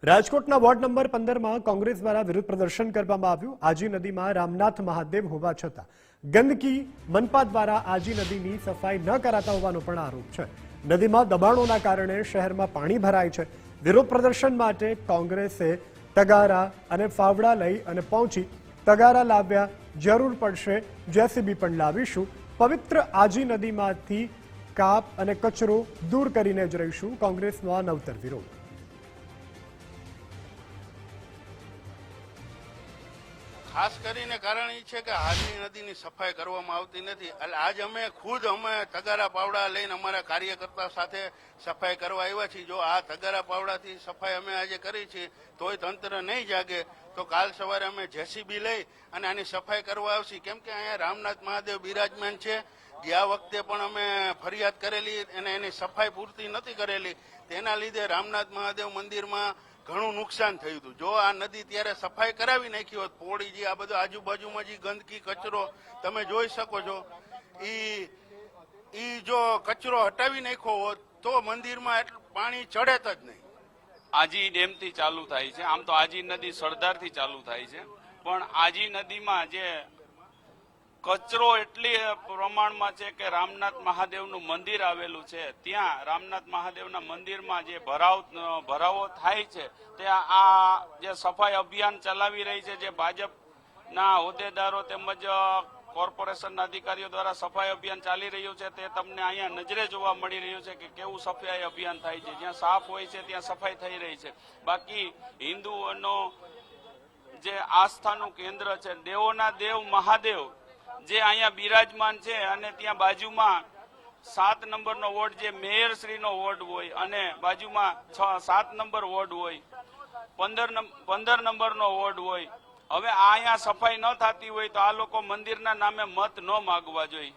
રાજકોટના ward number 15માં Congress દ્વારા વિરોધ પ્રદર્શન કરવામાં આવ્યું। આજી નદીમાં રામનાથ મહાદેવ હોવા છતાં ગંદકી મનપા દ્વારા આજી નદીની સફાઈ ન કરાતા હોવાનો પણ આરોપ છે। નદીમાં દબાણોના કારણે શહેરમાં પાણી ભરાય છે। વિરોધ પ્રદર્શન માટે કોંગ્રેસે તગારા અને ફાવડા લઈ અને પહોંચી તગારા લાવ્યા। જરૂર પડશે જેસીબી પણ લાવીશું। પવિત્ર આજી નદીમાંથી કાપ અને કચરો દૂર કરીને જ રહીશું। કોંગ્રેસનો આ નવતર વિરોધ। ખાસ કરીને કારણ એ છે કે હાલની નદીની સફાઈ કરવામાં આવતી નથી। એટલે આજ અમે તગારા પાવડા લઈને અમારા કાર્યકર્તા સાથે સફાઈ કરવા આવ્યા છીએ। જો આ તગારા પાવડાથી સફાઈ અમે આજે કરી છે તોય તંત્ર નહીં જાગે તો કાલ સવારે અમે જેસીબી લઈ અને આની સફાઈ કરવા આવશે। કેમ કે અહીંયા રામનાથ મહાદેવ બિરાજમાન છે। ગયા વખતે પણ અમે ફરિયાદ કરેલી અને એની સફાઈ પૂરતી નથી કરેલી, તેના લીધે રામનાથ મહાદેવ મંદિરમાં ઘણું નુકસાન થયું હતું। જો આ નદી ત્યારે સફાઈ કરાવી નાખી હોત, પોળી જે આ બધું આજુબાજુમાં જે ગંદકી કચરો તમે જોઈ શકો છો, ઈ જો કચરો હટાવી નાખ્યો હોત તો મંદિરમાં એટલું પાણી ચડે જ નહીં। આજી ડેમથી ચાલુ થાય છે। આમ તો આજી નદી સરદારથી ચાલુ થાય છે, પણ આજી નદીમાં જે કચરો એટલી પ્રમાણમાં છે કે રામનાથ મહાદેવનું મંદિર આવેલું છે, ત્યાં રામનાથ મહાદેવના મંદિરમાં જે ભરાવો થાય છે, ત્યાં આ જે સફાઈ અભિયાન ચલાવી રહી છે, જે ભાજપના હોદ્દેદારો તેમજ કોર્પોરેશનના અધિકારીઓ દ્વારા સફાઈ અભિયાન ચાલી રહ્યું છે, તે તમને અહીંયા નજરે જોવા મળી રહ્યું છે કે કેવું સફાઈ અભિયાન થાય છે। જ્યાં સાફ હોય છે ત્યાં સફાઈ થઈ રહી છે। બાકી હિન્દુઓનો જે આસ્થાનું કેન્દ્ર છે, દેવોના દેવ મહાદેવ જે અહીંયા બિરાજમાન છે, અને ત્યાં બાજુમાં 7 નંબરનો વોર્ડ જે મેયરશ્રીનો વોર્ડ હોય અને બાજુમાં 7 નંબર વોર્ડ હોય, 15 નંબરનો વોર્ડ હોય। હવે અહીંયા સફાઈ ન થતી હોય તો આ લોકો મંદિરના નામે મત ન માગવા જોઈએ।